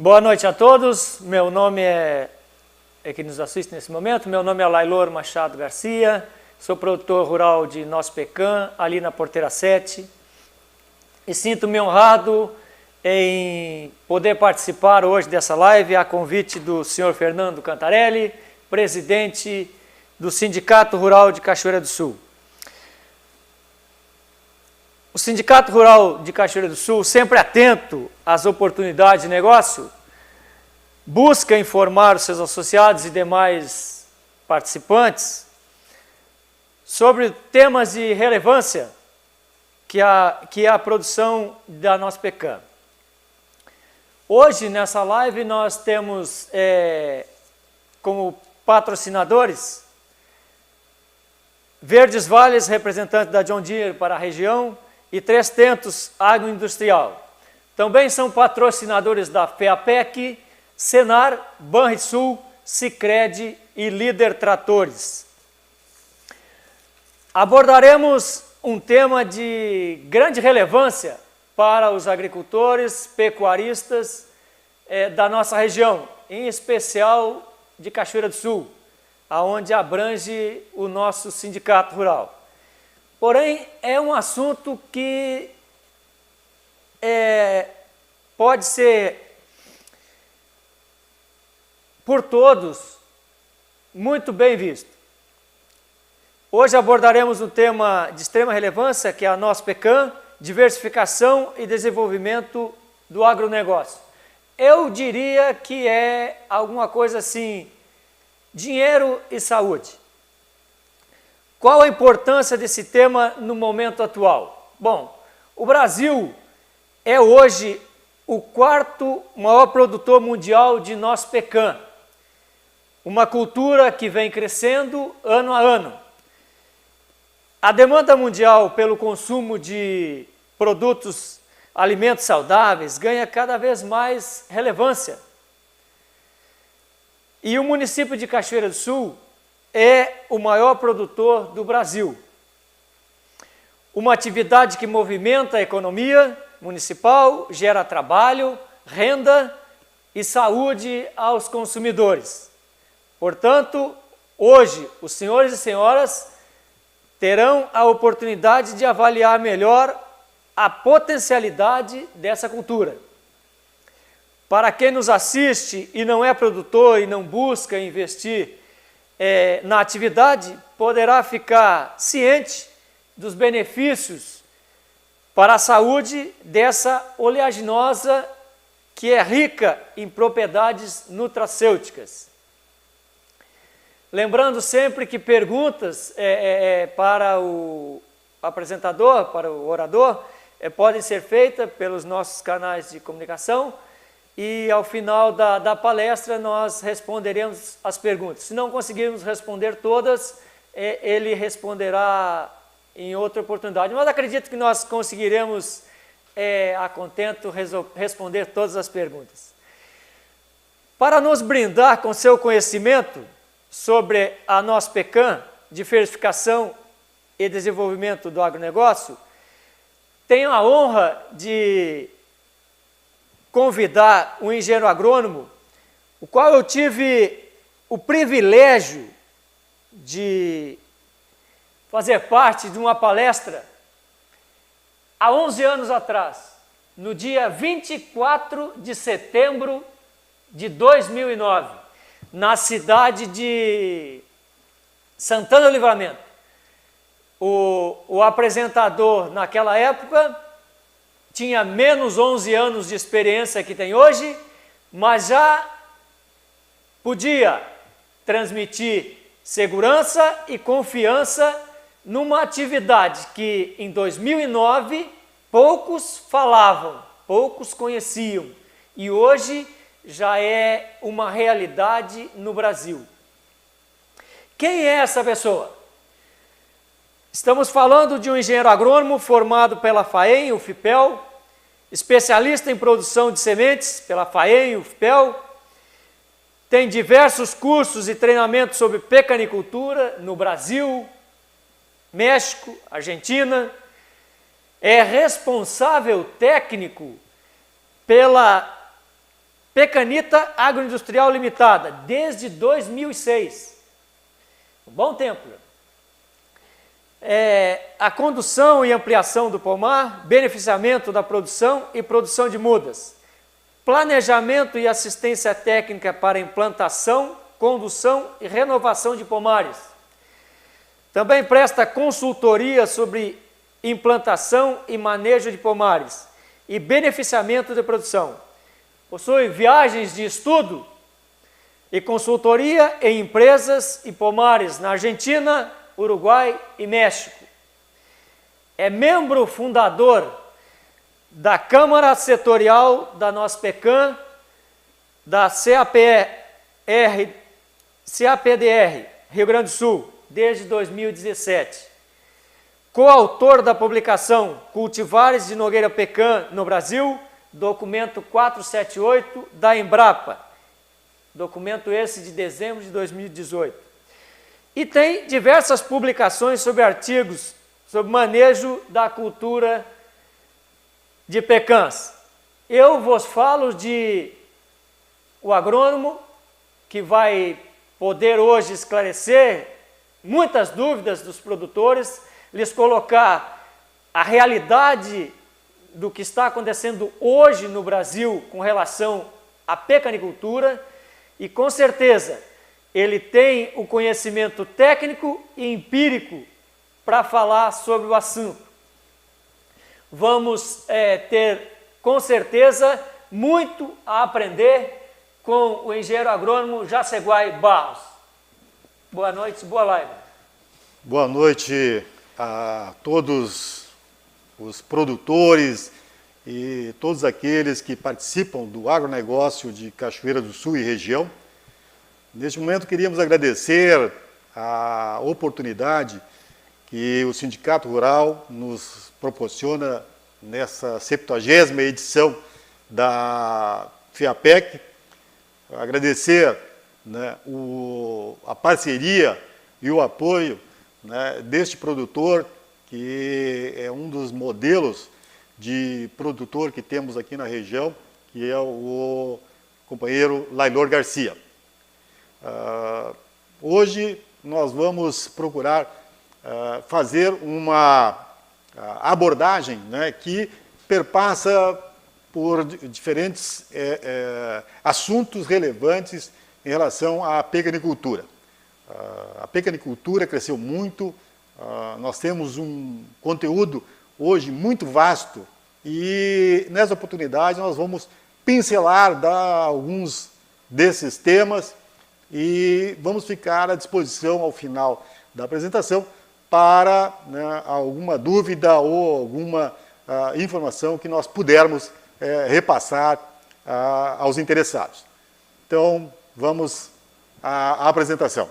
Boa noite a todos, meu nome é que nos assiste nesse momento, meu nome é Lailor Machado Garcia, sou produtor rural de Nosso Pecan, ali na Porteira 7, e sinto-me honrado em poder participar hoje dessa live a convite do senhor Fernando Cantarelli, presidente do Sindicato Rural de Cachoeira do Sul. O Sindicato Rural de Cachoeira do Sul, sempre atento às oportunidades de negócio, busca informar os seus associados e demais participantes sobre temas de relevância que é a produção da Nosso Pecan. Hoje, nessa live, nós temos como patrocinadores Verdes Vales, representante da John Deere para a região, e Três Tentos Agroindustrial. Também são patrocinadores da FEAPEC, Senar, Banrisul, Sicredi e Líder Tratores. Abordaremos um tema de grande relevância para os agricultores, pecuaristas da nossa região, em especial de Cachoeira do Sul, aonde abrange o nosso sindicato rural. Porém, é um assunto que pode ser, por todos, muito bem visto. Hoje abordaremos um tema de extrema relevância, que é a Nosso Pecan, diversificação e desenvolvimento do agronegócio. Eu diria que é alguma coisa assim, dinheiro e saúde. Qual a importância desse tema no momento atual? Bom, o Brasil é hoje o quarto maior produtor mundial de Nosso Pecan, uma cultura que vem crescendo ano a ano. A demanda mundial pelo consumo de produtos, alimentos saudáveis, ganha cada vez mais relevância. E o município de Cachoeira do Sul é o maior produtor do Brasil. Uma atividade que movimenta a economia municipal, gera trabalho, renda e saúde aos consumidores. Portanto, hoje, os senhores e senhoras terão a oportunidade de avaliar melhor a potencialidade dessa cultura. Para quem nos assiste e não é produtor e não busca investir na atividade, poderá ficar ciente dos benefícios para a saúde dessa oleaginosa que é rica em propriedades nutracêuticas. Lembrando sempre que perguntas para o apresentador, para o orador, podem ser feitas pelos nossos canais de comunicação, e ao final da palestra nós responderemos as perguntas. Se não conseguirmos responder todas, ele responderá em outra oportunidade. Mas acredito que nós conseguiremos, a contento, responder todas as perguntas. Para nos brindar com seu conhecimento sobre a Nosso Pecan, diversificação e desenvolvimento do agronegócio, tenho a honra de convidar um engenheiro agrônomo, o qual eu tive o privilégio de fazer parte de uma palestra há 11 anos atrás, no dia 24 de setembro de 2009, na cidade de Santana do Livramento. O apresentador, naquela época, tinha menos 11 anos de experiência que tem hoje, mas já podia transmitir segurança e confiança numa atividade que em 2009 poucos falavam, poucos conheciam, e hoje já é uma realidade no Brasil. Quem é essa pessoa? Estamos falando de um engenheiro agrônomo formado pela FAEM, UFPEL, especialista em produção de sementes pela FAEM, UFPEL, tem diversos cursos e treinamentos sobre pecanicultura no Brasil, México, Argentina, é responsável técnico pela Pecanita Agroindustrial Limitada, desde 2006. Um bom tempo. A condução e ampliação do pomar, beneficiamento da produção e produção de mudas. Planejamento e assistência técnica para implantação, condução e renovação de pomares. Também presta consultoria sobre implantação e manejo de pomares e beneficiamento de produção. Possui viagens de estudo e consultoria em empresas e pomares na Argentina, Uruguai e México. É membro fundador da Câmara Setorial da Nospecan, da CAPDR, Rio Grande do Sul, desde 2017. Coautor da publicação Cultivares de Nogueira Pecan no Brasil, documento 478 da Embrapa, documento esse de dezembro de 2018. E tem diversas publicações sobre artigos sobre manejo da cultura de pecãs. Eu vos falo de o agrônomo que vai poder hoje esclarecer muitas dúvidas dos produtores, lhes colocar a realidade do que está acontecendo hoje no Brasil com relação à pecanicultura e, com certeza, ele tem o conhecimento técnico e empírico para falar sobre o assunto. Vamos ter, com certeza, muito a aprender com o engenheiro agrônomo Jaceguai Barros. Boa noite, boa live. Boa noite a todos os produtores e todos aqueles que participam do agronegócio de Cachoeira do Sul e região. Neste momento, queríamos agradecer a oportunidade que o Sindicato Rural nos proporciona nessa 70ª edição da FEAPEC. Agradecer, né, a parceria e o apoio, né, deste produtor, que é um dos modelos de produtor que temos aqui na região, que é o companheiro Lailor Garcia. Hoje nós vamos procurar fazer uma abordagem, né, que perpassa por diferentes assuntos relevantes em relação à pecanicultura. A pecanicultura cresceu muito, nós temos um conteúdo hoje muito vasto e nessa oportunidade nós vamos pincelar alguns desses temas e vamos ficar à disposição ao final da apresentação para, né, alguma dúvida ou alguma informação que nós pudermos repassar aos interessados. Então, vamos à apresentação.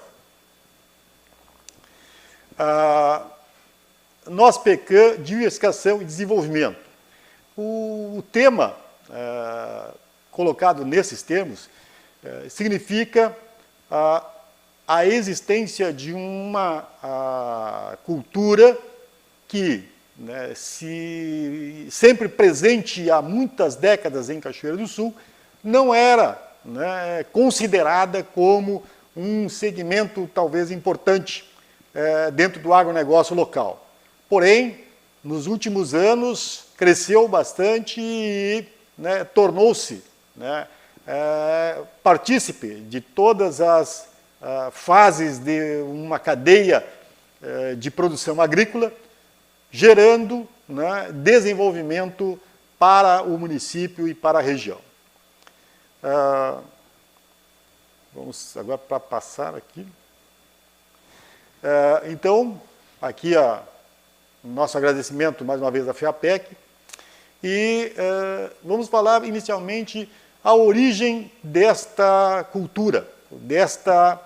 Nospecan, diversificação e desenvolvimento. O tema colocado nesses termos significa a existência de uma cultura que, né, sempre presente há muitas décadas em Cachoeira do Sul, não era, né, considerada como um segmento talvez importante dentro do agronegócio local. Porém, nos últimos anos, cresceu bastante e, né, tornou-se, né, partícipe de todas as fases de uma cadeia de produção agrícola, gerando, né, desenvolvimento para o município e para a região. Vamos agora para passar aqui. Então, aqui nosso agradecimento mais uma vez à FEAPEC e vamos falar inicialmente a origem desta cultura, desta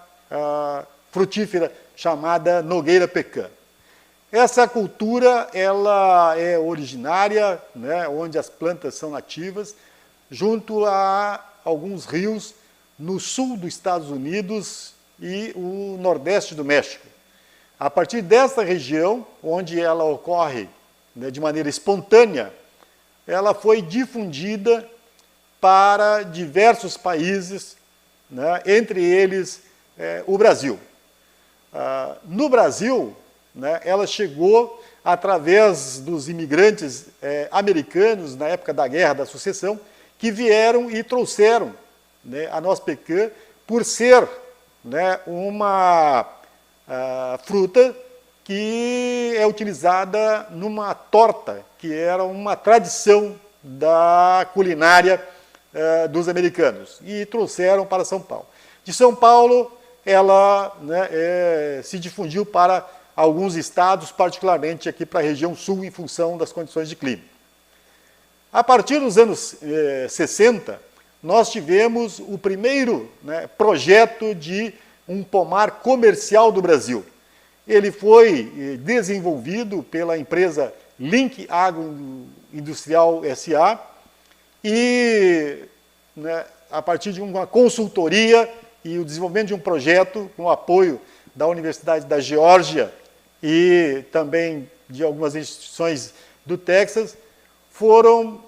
frutífera chamada Nogueira Pecan. Essa cultura ela é originária, né, onde as plantas são nativas, junto a alguns rios no sul dos Estados Unidos e o nordeste do México. A partir dessa região, onde ela ocorre, né, de maneira espontânea, ela foi difundida para diversos países, né, entre eles o Brasil. No Brasil, né, ela chegou através dos imigrantes americanos na época da Guerra da Sucessão, que vieram e trouxeram, né, a noz pecan por ser, né, uma fruta que é utilizada numa torta, que era uma tradição da culinária dos americanos, e trouxeram para São Paulo. De São Paulo, ela, né, se difundiu para alguns estados, particularmente aqui para a região sul, em função das condições de clima. A partir dos anos 60, nós tivemos o primeiro, né, projeto de um pomar comercial do Brasil. Ele foi desenvolvido pela empresa Link Agroindustrial S.A. e, né, a partir de uma consultoria e o desenvolvimento de um projeto com o apoio da Universidade da Geórgia e também de algumas instituições do Texas, foram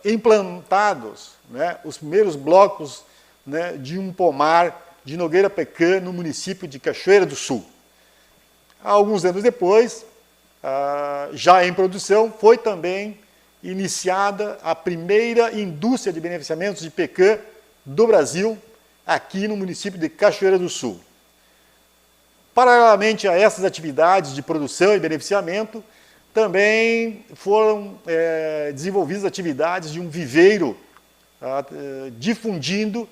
implantados, né, os primeiros blocos, né, de um pomar de nogueira pecan no município de Cachoeira do Sul. Alguns anos depois, já em produção, foi também iniciada a primeira indústria de beneficiamentos de pecan do Brasil, aqui no município de Cachoeira do Sul. Paralelamente a essas atividades de produção e beneficiamento, também foram desenvolvidas atividades de um viveiro difundindo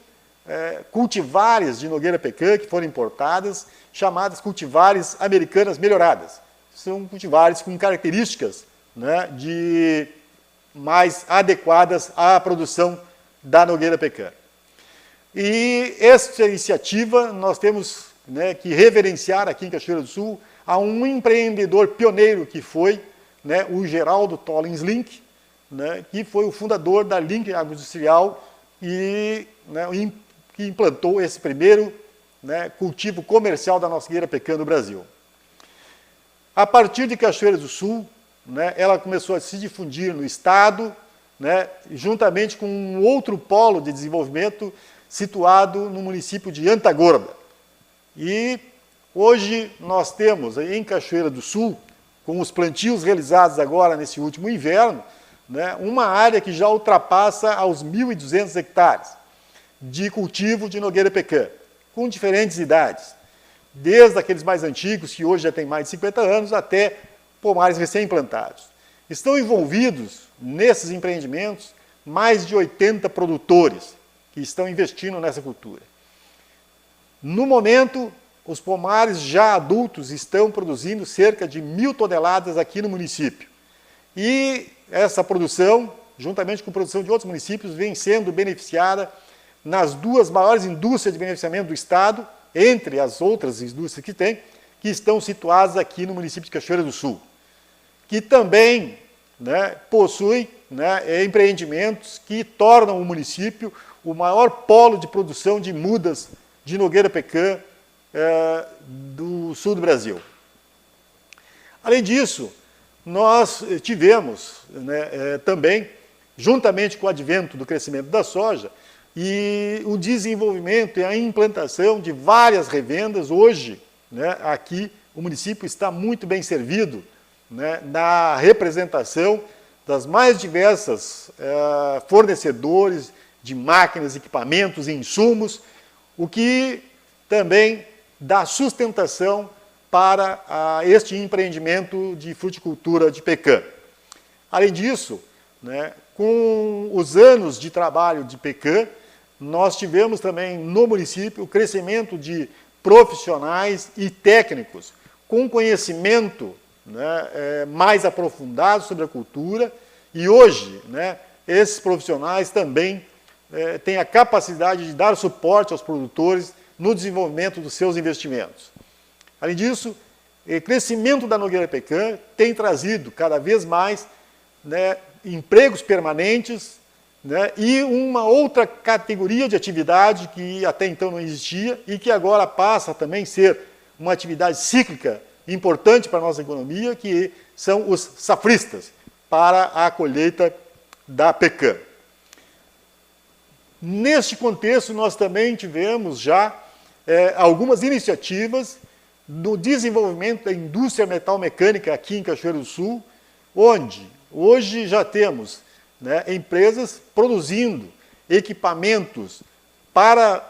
cultivares de nogueira pecan que foram importadas, chamadas cultivares americanas melhoradas. São cultivares com características, né, mais adequadas à produção da nogueira pecan. E esta iniciativa nós temos, né, que reverenciar aqui em Cachoeira do Sul a um empreendedor pioneiro que foi, né, o Geraldo Tollins Link, né, que foi o fundador da Link Agroindustrial e, né, que implantou esse primeiro, né, cultivo comercial da nogueira pecan no Brasil. A partir de Cachoeira do Sul, né, ela começou a se difundir no estado, né, juntamente com um outro polo de desenvolvimento situado no município de Antagorda. E hoje nós temos em Cachoeira do Sul, com os plantios realizados agora nesse último inverno, né, uma área que já ultrapassa aos 1.200 hectares de cultivo de nogueira pecan, com diferentes idades, desde aqueles mais antigos, que hoje já têm mais de 50 anos, até pomares recém-implantados. Estão envolvidos nesses empreendimentos mais de 80 produtores que estão investindo nessa cultura. No momento, os pomares já adultos estão produzindo cerca de 1.000 toneladas aqui no município. E essa produção, juntamente com a produção de outros municípios, vem sendo beneficiada nas duas maiores indústrias de beneficiamento do estado, entre as outras indústrias que tem, que estão situadas aqui no município de Cachoeira do Sul, que também, né, possui, né, empreendimentos que tornam o município o maior polo de produção de mudas de nogueira pecan do sul do Brasil. Além disso, nós tivemos, né, também, juntamente com o advento do crescimento da soja, e o desenvolvimento e a implantação de várias revendas. Hoje, né, aqui o município está muito bem servido, né, na representação das mais diversas fornecedores de máquinas, equipamentos e insumos, o que também dá sustentação para este empreendimento de fruticultura de pecan. Além disso, né, com os anos de trabalho de pecan, nós tivemos também no município o crescimento de profissionais e técnicos com conhecimento, né, mais aprofundado sobre a cultura, e hoje, né, esses profissionais também têm a capacidade de dar suporte aos produtores no desenvolvimento dos seus investimentos. Além disso, o crescimento da nogueira pecan tem trazido cada vez mais, né, empregos permanentes, né, e uma outra categoria de atividade que até então não existia e que agora passa também a ser uma atividade cíclica importante para a nossa economia, que são os safristas, para a colheita da pecan. Neste contexto, nós também tivemos já algumas iniciativas no desenvolvimento da indústria metal-mecânica aqui em Cachoeira do Sul, onde hoje já temos, né, empresas produzindo equipamentos para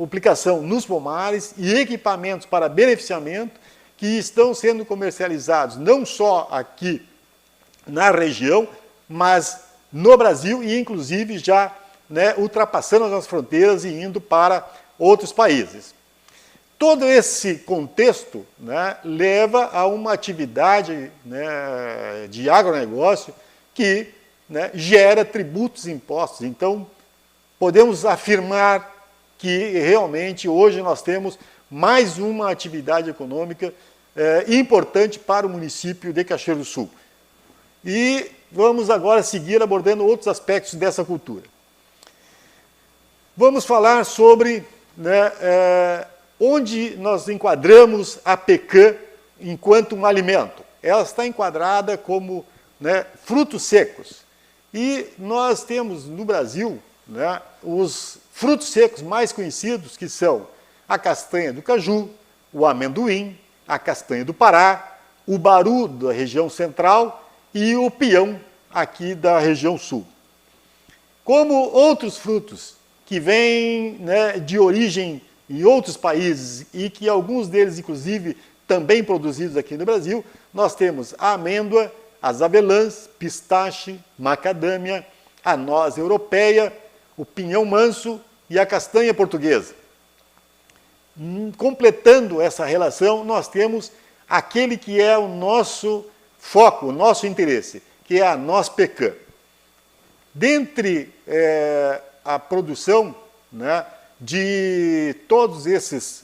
aplicação nos pomares e equipamentos para beneficiamento que estão sendo comercializados não só aqui na região, mas no Brasil e, inclusive, já, né, ultrapassando as nossas fronteiras e indo para outros países. Todo esse contexto, né, leva a uma atividade, né, de agronegócio que, né, gera tributos e impostos. Então, podemos afirmar que realmente hoje nós temos mais uma atividade econômica importante para o município de Cachoeira do Sul. E vamos agora seguir abordando outros aspectos dessa cultura. Vamos falar sobre, né, onde nós enquadramos a pecan enquanto um alimento. Ela está enquadrada como, né, frutos secos. E nós temos no Brasil, né, os frutos secos mais conhecidos, que são a castanha do caju, o amendoim, a castanha do Pará, o baru da região central e o pião aqui da região sul. Como outros frutos que vêm, né, de origem em outros países e que alguns deles, inclusive, também produzidos aqui no Brasil, nós temos a amêndoa, as avelãs, pistache, macadâmia, a noz europeia, o pinhão manso e a castanha portuguesa. Completando essa relação, nós temos aquele que é o nosso foco, o nosso interesse, que é a noz pecan. Dentre a produção, né, de todos esses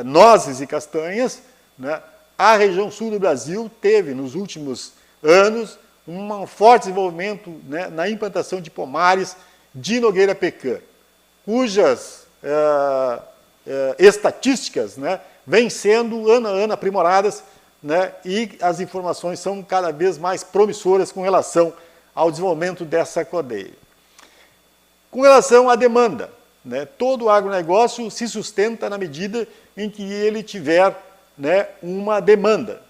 nozes e castanhas, né, a região sul do Brasil teve, nos últimos anos, um forte desenvolvimento, né, na implantação de pomares de nogueira pecan, cujas estatísticas, né, vêm sendo ano a ano aprimoradas, né, e as informações são cada vez mais promissoras com relação ao desenvolvimento dessa cadeia. Com relação à demanda, né, todo o agronegócio se sustenta na medida em que ele tiver, né, uma demanda.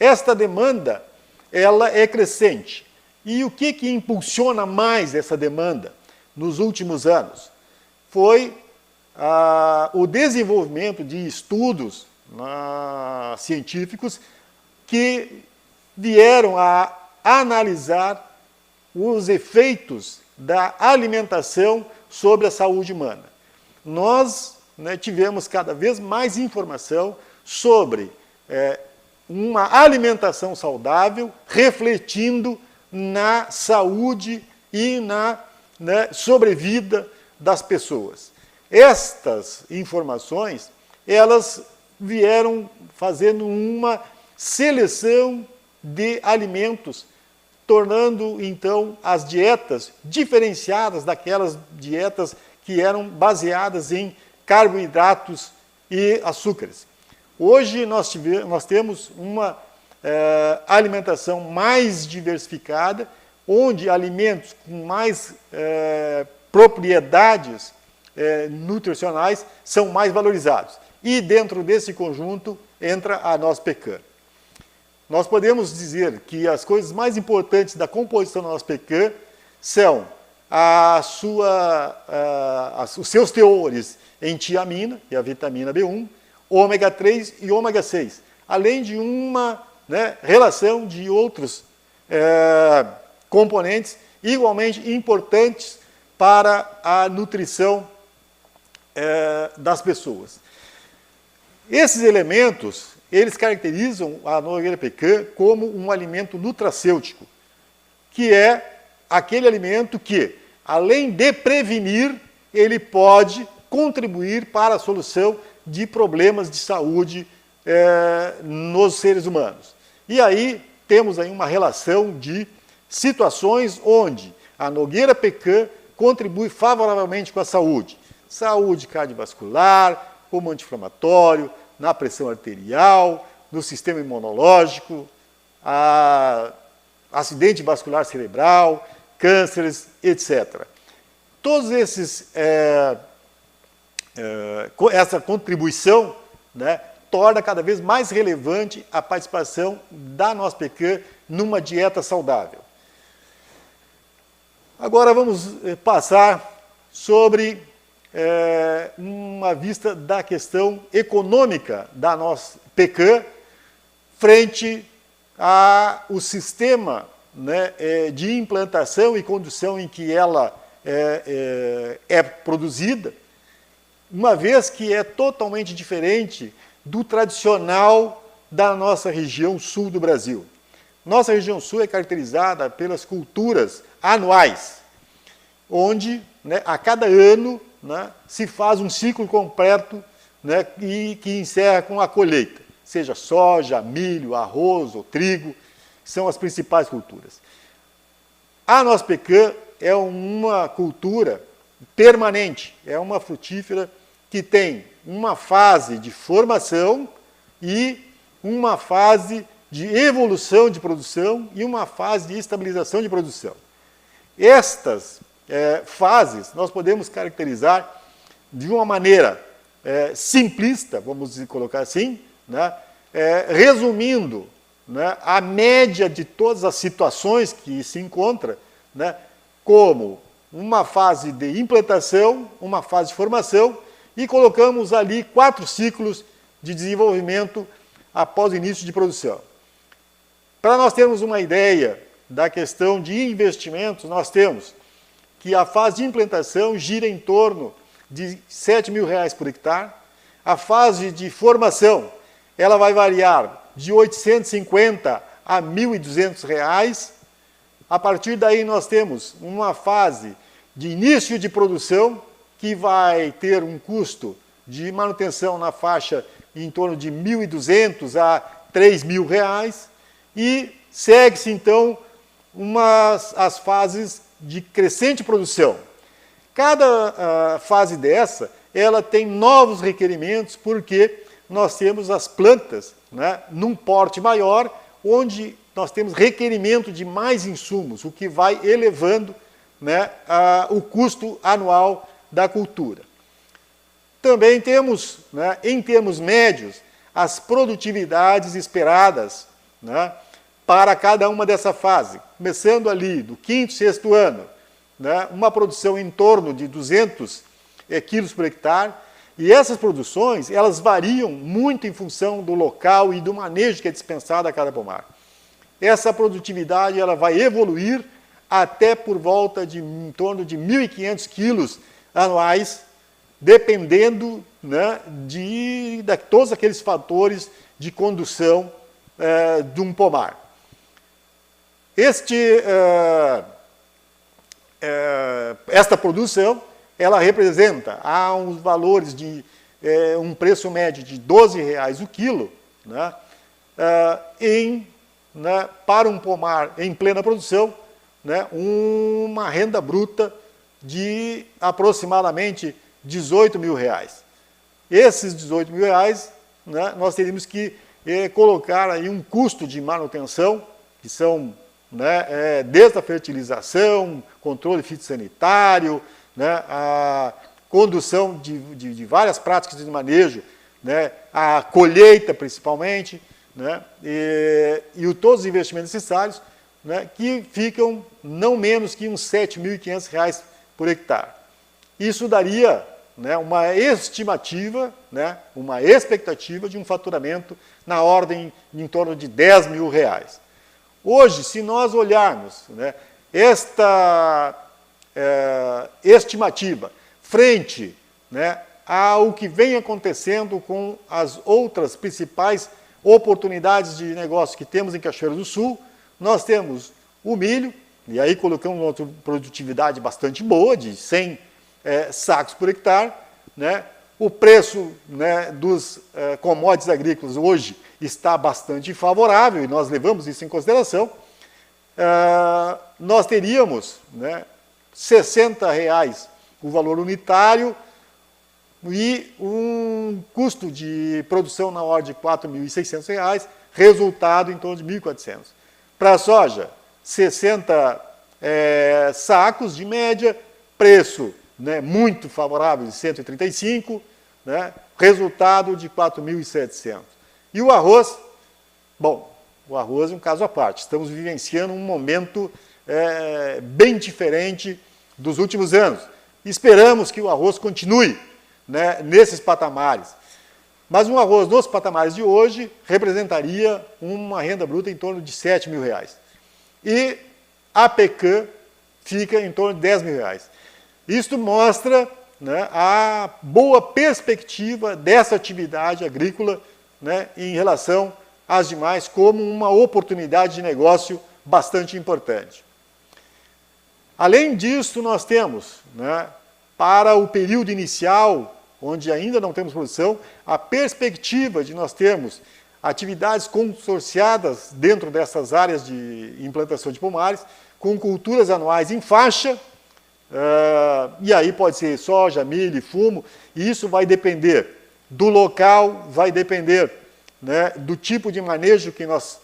Esta demanda, ela é crescente. E o que impulsiona mais essa demanda nos últimos anos? Foi o desenvolvimento de estudos científicos que vieram a analisar os efeitos da alimentação sobre a saúde humana. Nós, né, tivemos cada vez mais informação sobre uma alimentação saudável, refletindo na saúde e na, né, sobrevida das pessoas. Estas informações, elas vieram fazendo uma seleção de alimentos, tornando, então, as dietas diferenciadas daquelas dietas que eram baseadas em carboidratos e açúcares. Hoje nós temos uma alimentação mais diversificada, onde alimentos com mais propriedades nutricionais são mais valorizados. E dentro desse conjunto entra a noz pecan. Nós podemos dizer que as coisas mais importantes da composição da noz pecan são os seus teores em tiamina, que é a vitamina B1, ômega 3 e ômega 6, além de uma, né, relação de outros componentes igualmente importantes para a nutrição das pessoas. Esses elementos, eles caracterizam a nogueira pecan como um alimento nutracêutico, que é aquele alimento que, além de prevenir, ele pode contribuir para a solução de problemas de saúde nos seres humanos. E aí temos aí uma relação de situações onde a nogueira pecan contribui favoravelmente com a saúde. Saúde cardiovascular, como anti-inflamatório, na pressão arterial, no sistema imunológico, acidente vascular cerebral, cânceres, etc. todos esses essa contribuição, né, torna cada vez mais relevante a participação da nossa pecan numa dieta saudável. Agora vamos passar sobre uma vista da questão econômica da nossa pecan frente ao sistema, né, de implantação e condução em que ela é produzida, uma vez que é totalmente diferente do tradicional da nossa região sul do Brasil. Nossa região sul é caracterizada pelas culturas anuais, onde, né, a cada ano, né, se faz um ciclo completo, né, e que encerra com a colheita, seja soja, milho, arroz ou trigo, são as principais culturas. A nossa pecan é uma cultura permanente, é uma frutífera que tem uma fase de formação e uma fase de evolução de produção e uma fase de estabilização de produção. Estas fases nós podemos caracterizar de uma maneira simplista, vamos colocar assim, né, resumindo, né, a média de todas as situações que se encontra, né, como uma fase de implantação, uma fase de formação, e colocamos ali 4 ciclos de desenvolvimento após o início de produção. Para nós termos uma ideia da questão de investimentos, nós temos que a fase de implantação gira em torno de R$ 7.000 por hectare. A fase de formação, ela vai variar de R$ 850 a R$ 1.200. A partir daí nós temos uma fase de início de produção, que vai ter um custo de manutenção na faixa em torno de R$ 1.200 a R$ 3.000, e segue-se então as fases de crescente produção. Cada fase dessa, ela tem novos requerimentos, porque nós temos as plantas, né, num porte maior, onde nós temos requerimento de mais insumos, o que vai elevando, né, o custo anual da cultura. Também temos, né, em termos médios, as produtividades esperadas, né, para cada uma dessa fase. Começando ali do 5º, 6º ano, né, uma produção em torno de 200 quilos por hectare, e essas produções, elas variam muito em função do local e do manejo que é dispensado a cada pomar. Essa produtividade, ela vai evoluir até por volta de em torno de 1.500 quilos anuais, dependendo, né, de todos aqueles fatores de condução de um pomar. Esta produção, ela representa uns valores de um preço médio de R$ 12,00 o quilo, né, para um pomar em plena produção, né, uma renda bruta de aproximadamente R$ 18.000. Esses R$ 18.000, né, nós teríamos que colocar aí um custo de manutenção, que são, né, desde a fertilização, controle fitossanitário, né, a condução de várias práticas de manejo, né, a colheita principalmente, né, e todos os investimentos necessários, né, que ficam não menos que uns R$ 7.500 por hectare. Isso daria, né, uma estimativa, né, uma expectativa de um faturamento na ordem em torno de R$ 10.000. Hoje, se nós olharmos, né, esta estimativa frente, né, ao que vem acontecendo com as outras principais oportunidades de negócio que temos em Cachoeira do Sul, nós temos o milho, e aí colocamos uma produtividade bastante boa, de 100 sacos por hectare, né? O preço, né, dos commodities agrícolas hoje está bastante favorável, e nós levamos isso em consideração. Nós teríamos, né, R$ 60,00 o valor unitário e um custo de produção na ordem de R$ 4.600, resultado em torno de R$ 1.400. Para a soja, 60 sacos de média. preço, né, muito favorável de 135, né, resultado de 4.700. E o arroz, bom, o arroz é um caso à parte. Estamos vivenciando um momento bem diferente dos últimos anos. Esperamos que o arroz continue, né, nesses patamares. Mas um arroz nos patamares de hoje representaria uma renda bruta em torno de R$7.000. E a pecan fica em torno de R$10.000. Isto mostra, né, a boa perspectiva dessa atividade agrícola, né, em relação às demais, como uma oportunidade de negócio bastante importante. Além disso, nós temos, né, para o período inicial, onde ainda não temos produção, a perspectiva de nós termos atividades consorciadas dentro dessas áreas de implantação de pomares, com culturas anuais em faixa, e aí pode ser soja, milho, fumo, e isso vai depender do local, vai depender, né, do tipo de manejo que nós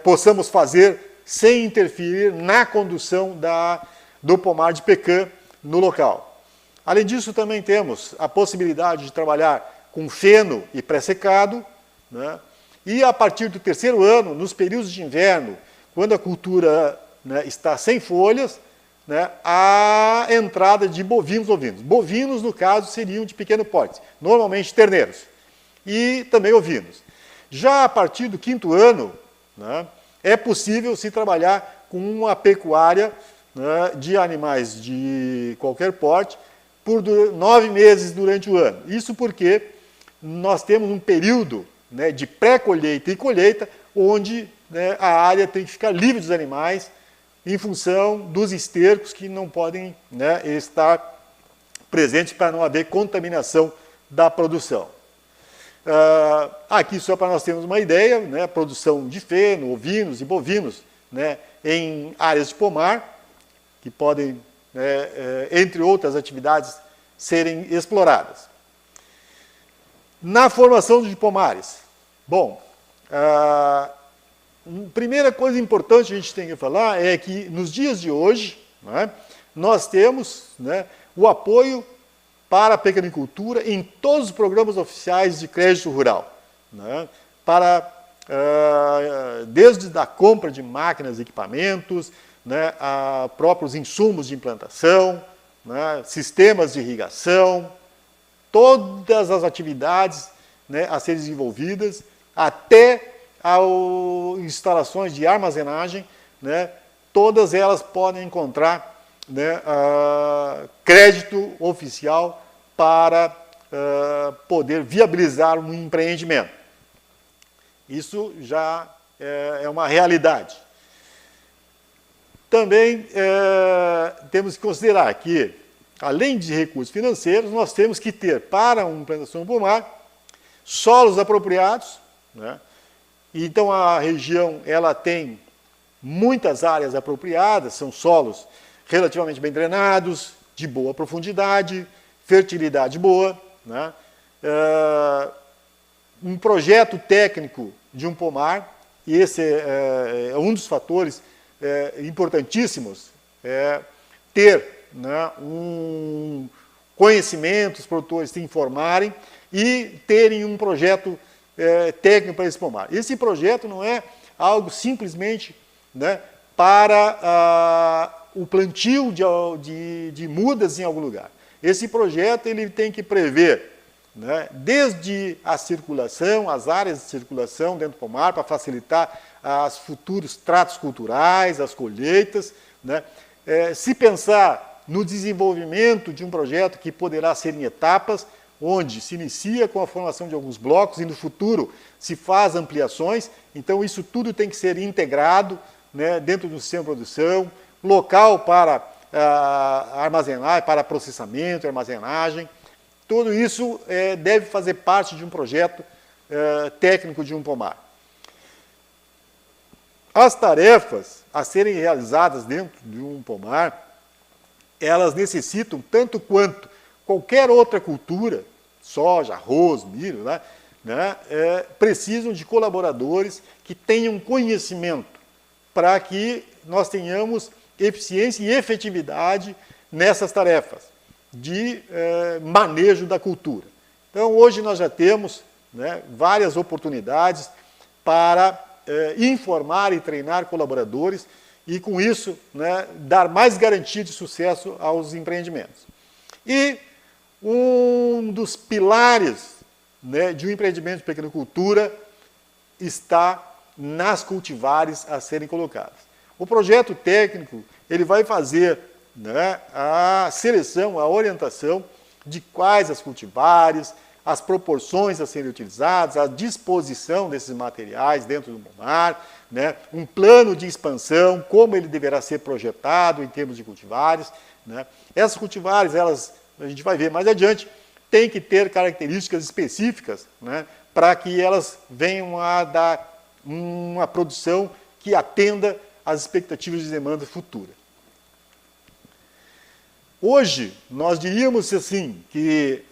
possamos fazer sem interferir na condução do pomar de pecan no local. Além disso, também temos a possibilidade de trabalhar com feno e pré-secado, né, e a partir do terceiro ano, nos períodos de inverno, quando a cultura, né, está sem folhas, né, a entrada de bovinos ovinos. Bovinos, no caso, seriam de pequeno porte, normalmente terneiros, e também ovinos. Já a partir do quinto ano, né, é possível se trabalhar com uma pecuária, né, de animais de qualquer porte por 9 meses durante o ano. Isso porque nós temos um período, né, de pré-colheita e colheita, onde, né, a área tem que ficar livre dos animais em função dos estercos que não podem, né, estar presentes para não haver contaminação da produção. Aqui, só para nós termos uma ideia, né, produção de feno, ovinos e bovinos, né, em áreas de pomar, que podem, entre outras atividades, serem exploradas. Na formação de pomares, bom, a primeira coisa importante que a gente tem que falar é que, nos dias de hoje, né, nós temos, né, o apoio para a pecanicultura em todos os programas oficiais de crédito rural, né, desde a compra de máquinas e equipamentos, né, a próprios insumos de implantação, né, sistemas de irrigação, todas as atividades, né, a serem desenvolvidas, até instalações de armazenagem, né, todas elas podem encontrar, né, crédito oficial para poder viabilizar um empreendimento. Isso já é uma realidade. Também temos que considerar que, além de recursos financeiros, nós temos que ter, para uma implantação de pomar, solos apropriados, né? Então, a região ela tem muitas áreas apropriadas, são solos relativamente bem drenados, de boa profundidade, fertilidade boa, né? Um projeto técnico de um pomar, e esse é um dos fatores importantíssimos, ter, né, um conhecimento, os produtores se informarem e terem um projeto técnico para esse pomar. Esse projeto não é algo simplesmente, né, para o plantio de mudas em algum lugar. Esse projeto ele tem que prever, né, desde a circulação, as áreas de circulação dentro do pomar, para facilitar os futuros tratos culturais, as colheitas, né. Se pensar no desenvolvimento de um projeto que poderá ser em etapas, onde se inicia com a formação de alguns blocos e no futuro se faz ampliações, então isso tudo tem que ser integrado, né, dentro do sistema de produção, local para armazenar, para processamento, armazenagem, tudo isso deve fazer parte de um projeto técnico de um pomar. As tarefas a serem realizadas dentro de um pomar, elas necessitam, tanto quanto qualquer outra cultura, soja, arroz, milho, né, precisam de colaboradores que tenham conhecimento para que nós tenhamos eficiência e efetividade nessas tarefas de manejo da cultura. Então, hoje nós já temos, né, várias oportunidades para informar e treinar colaboradores e, com isso, né, dar mais garantia de sucesso aos empreendimentos. E um dos pilares, né, de um empreendimento de pequenicultura está nas cultivares a serem colocadas. O projeto técnico ele vai fazer, né, a seleção, a orientação de quais as cultivares, as proporções a serem utilizadas, a disposição desses materiais dentro do pomar, né, um plano de expansão, como ele deverá ser projetado em termos de cultivares, né. Essas cultivares, elas, a gente vai ver mais adiante, têm que ter características específicas, né, para que elas venham a dar uma produção que atenda às expectativas de demanda futura. Hoje, nós diríamos assim, que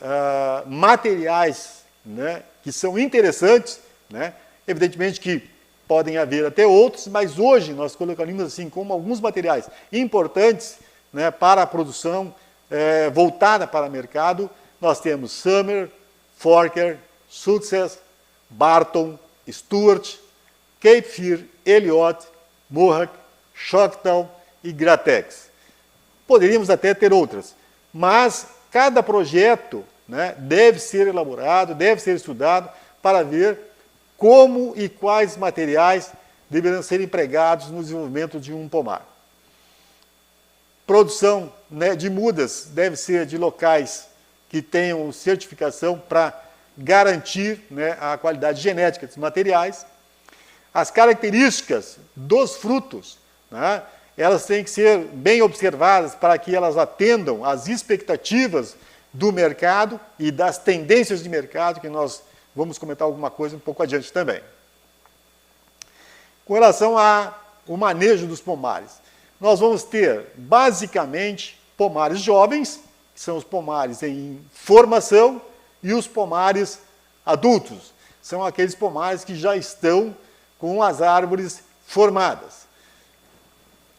materiais, né, que são interessantes, né, evidentemente que podem haver até outros, mas hoje nós colocaríamos assim como alguns materiais importantes, né, para a produção voltada para o mercado. Nós temos Summer, Forker, Success, Barton, Stuart, Cape Fear, Elliott, Mohawk, Choctaw e Gratex. Poderíamos até ter outras, mas cada projeto, né, deve ser elaborado, deve ser estudado para ver como e quais materiais deverão ser empregados no desenvolvimento de um pomar. Produção, né, de mudas deve ser de locais que tenham certificação para garantir, né, a qualidade genética dos materiais. As características dos frutos, né, elas têm que ser bem observadas para que elas atendam às expectativas do mercado e das tendências de mercado, que nós vamos comentar alguma coisa um pouco adiante também. Com relação ao manejo dos pomares, nós vamos ter, basicamente, pomares jovens, que são os pomares em formação, e os pomares adultos, são aqueles pomares que já estão com as árvores formadas.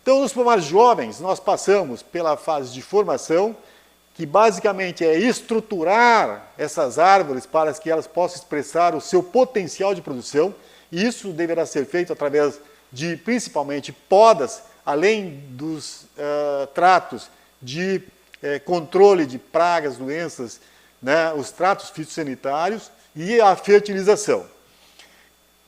Então, nos pomares jovens, nós passamos pela fase de formação, que basicamente é estruturar essas árvores para que elas possam expressar o seu potencial de produção, e isso deverá ser feito através de, principalmente, podas, além dos tratos de controle de pragas, doenças, né, os tratos fitossanitários e a fertilização.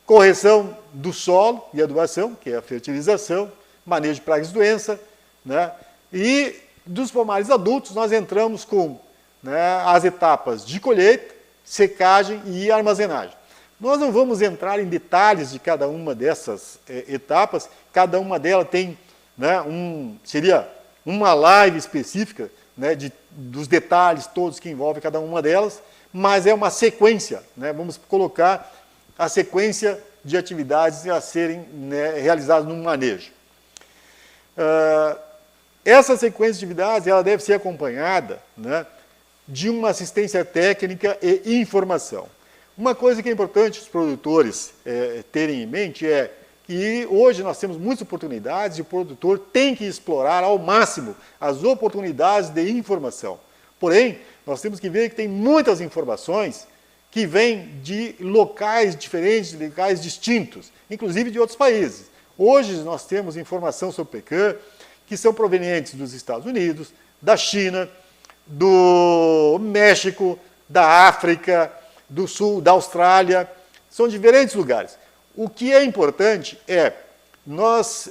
Correção do solo e adubação, que é a fertilização, manejo de pragas e doença, né, e dos pomares adultos nós entramos com, né, as etapas de colheita, secagem e armazenagem. Nós não vamos entrar em detalhes de cada uma dessas etapas, cada uma delas tem, né, seria uma live específica, né, dos detalhes todos que envolvem cada uma delas, mas é uma sequência, né, vamos colocar a sequência de atividades a serem, né, realizadas no manejo. Essa sequência de atividades ela deve ser acompanhada, né, de uma assistência técnica e informação. Uma coisa que é importante os produtores terem em mente é que hoje nós temos muitas oportunidades e o produtor tem que explorar ao máximo as oportunidades de informação. Porém, nós temos que ver que tem muitas informações que vêm de locais diferentes, de locais distintos, inclusive de outros países. Hoje nós temos informação sobre pecan que são provenientes dos Estados Unidos, da China, do México, da África, do Sul, da Austrália, são diferentes lugares. O que é importante é nós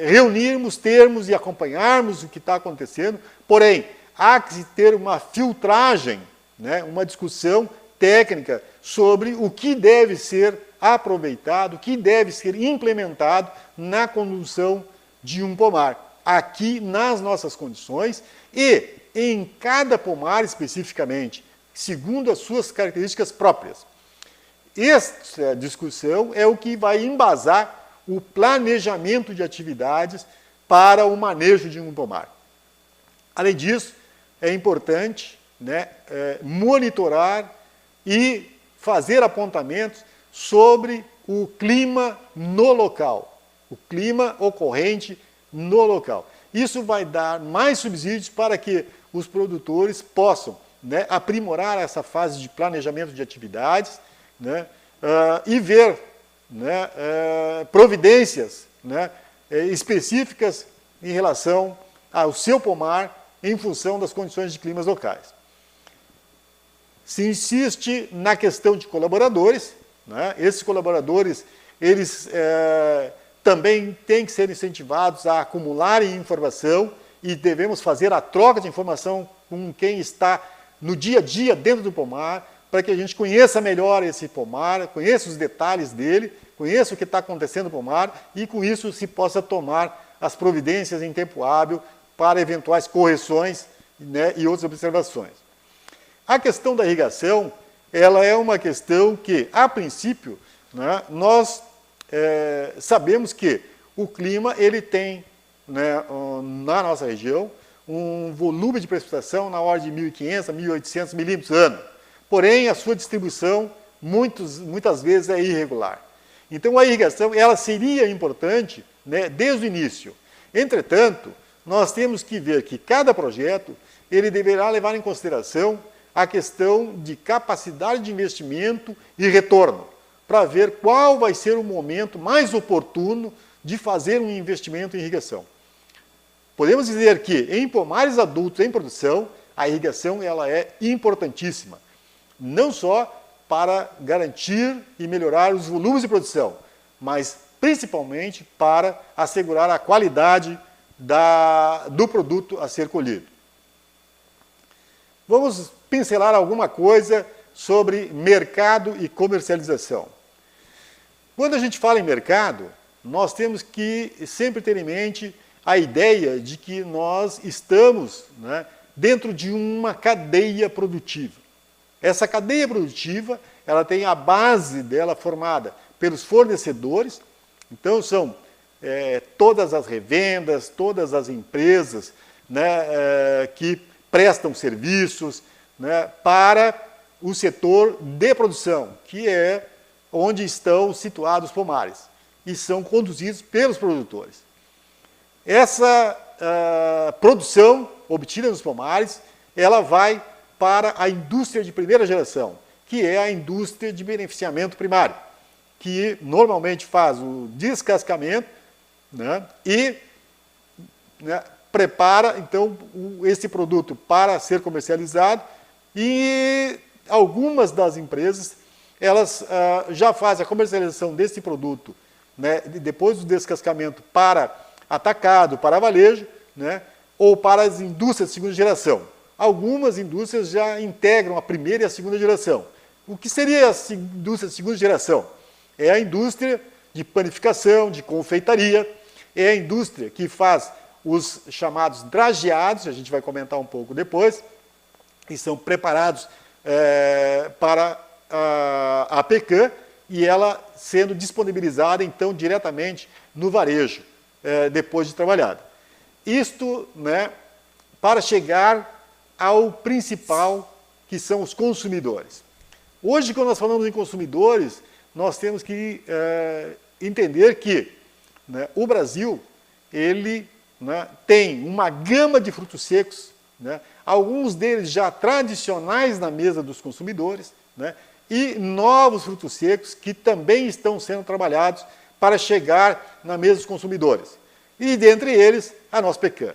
reunirmos, termos e acompanharmos o que está acontecendo, porém, há que ter uma filtragem, né, uma discussão técnica sobre o que deve ser aproveitado, o que deve ser implementado na condução de um pomar, aqui nas nossas condições e em cada pomar especificamente, segundo as suas características próprias. Esta discussão é o que vai embasar o planejamento de atividades para o manejo de um pomar. Além disso, é importante, né, monitorar e fazer apontamentos sobre o clima no local, o clima ocorrente no local. isso vai dar mais subsídios para que os produtores possam, né, aprimorar essa fase de planejamento de atividades, né, e ver, né, providências, né, específicas em relação ao seu pomar em função das condições de climas locais. Se insiste na questão de colaboradores, né, esses colaboradores eles também têm que ser incentivados a acumularem informação e devemos fazer a troca de informação com quem está no dia a dia dentro do pomar, para que a gente conheça melhor esse pomar, conheça os detalhes dele, conheça o que está acontecendo no pomar e com isso se possa tomar as providências em tempo hábil para eventuais correções, né, e outras observações. A questão da irrigação, ela é uma questão que, a princípio, né, nós sabemos que o clima ele tem, né, na nossa região um volume de precipitação na ordem de 1.500 a 1.800 milímetros ano. Porém, a sua distribuição muitas vezes é irregular. Então, a irrigação ela seria importante, né, desde o início. Entretanto, nós temos que ver que cada projeto ele deverá levar em consideração a questão de capacidade de investimento e retorno, para ver qual vai ser o momento mais oportuno de fazer um investimento em irrigação. Podemos dizer que em pomares adultos em produção, a irrigação ela é importantíssima, não só para garantir e melhorar os volumes de produção, mas principalmente para assegurar a qualidade do produto a ser colhido. Vamos pincelar alguma coisa sobre mercado e comercialização. Quando a gente fala em mercado, nós temos que sempre ter em mente a ideia de que nós estamos, né, dentro de uma cadeia produtiva. Essa cadeia produtiva, ela tem a base dela formada pelos fornecedores, então são todas as revendas, todas as empresas, né, que prestam serviços, né, para o setor de produção, que é onde estão situados os pomares, e são conduzidos pelos produtores. Essa produção obtida nos pomares, ela vai para a indústria de primeira geração, que é a indústria de beneficiamento primário, que normalmente faz o descascamento, né, e, né, prepara, então, esse produto para ser comercializado, e algumas das empresas, elas já fazem a comercialização desse produto, né, depois do descascamento para atacado, para varejo, né, ou para as indústrias de segunda geração. Algumas indústrias já integram a primeira e a segunda geração. O que seria a indústria de segunda geração? É a indústria de panificação, de confeitaria, é a indústria que faz os chamados drageados, a gente vai comentar um pouco depois, que são preparados para a pecan e ela sendo disponibilizada, então, diretamente no varejo, depois de trabalhada. Isto, né, para chegar ao principal, que são os consumidores. Hoje, quando nós falamos em consumidores, nós temos que entender que, né, o Brasil, ele, né, tem uma gama de frutos secos, né, alguns deles já tradicionais na mesa dos consumidores, né, e novos frutos secos que também estão sendo trabalhados para chegar na mesa dos consumidores. E, dentre eles, a nossa pecan.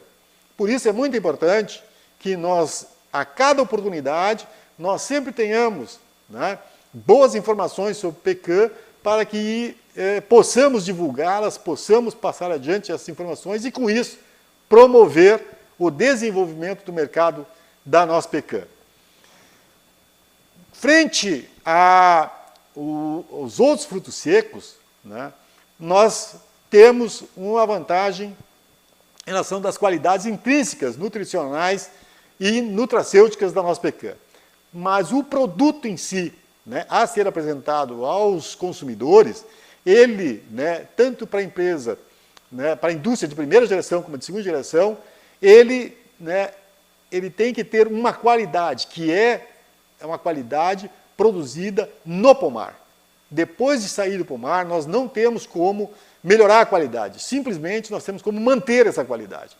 Por isso é muito importante que nós, a cada oportunidade, nós sempre tenhamos, né, boas informações sobre pecan para que possamos divulgá-las, possamos passar adiante essas informações e, com isso, promover o desenvolvimento do mercado da nossa pecan. Frente aos outros frutos secos, né, nós temos uma vantagem em relação das qualidades intrínsecas, nutricionais e nutracêuticas da nossa pecan. Mas o produto em si, né, a ser apresentado aos consumidores, ele, né, tanto para a empresa, né, para a indústria de primeira geração como de segunda geração, ele, né, ele tem que ter uma qualidade, que é uma qualidade produzida no pomar. Depois de sair do pomar, nós não temos como melhorar a qualidade, simplesmente nós temos como manter essa qualidade.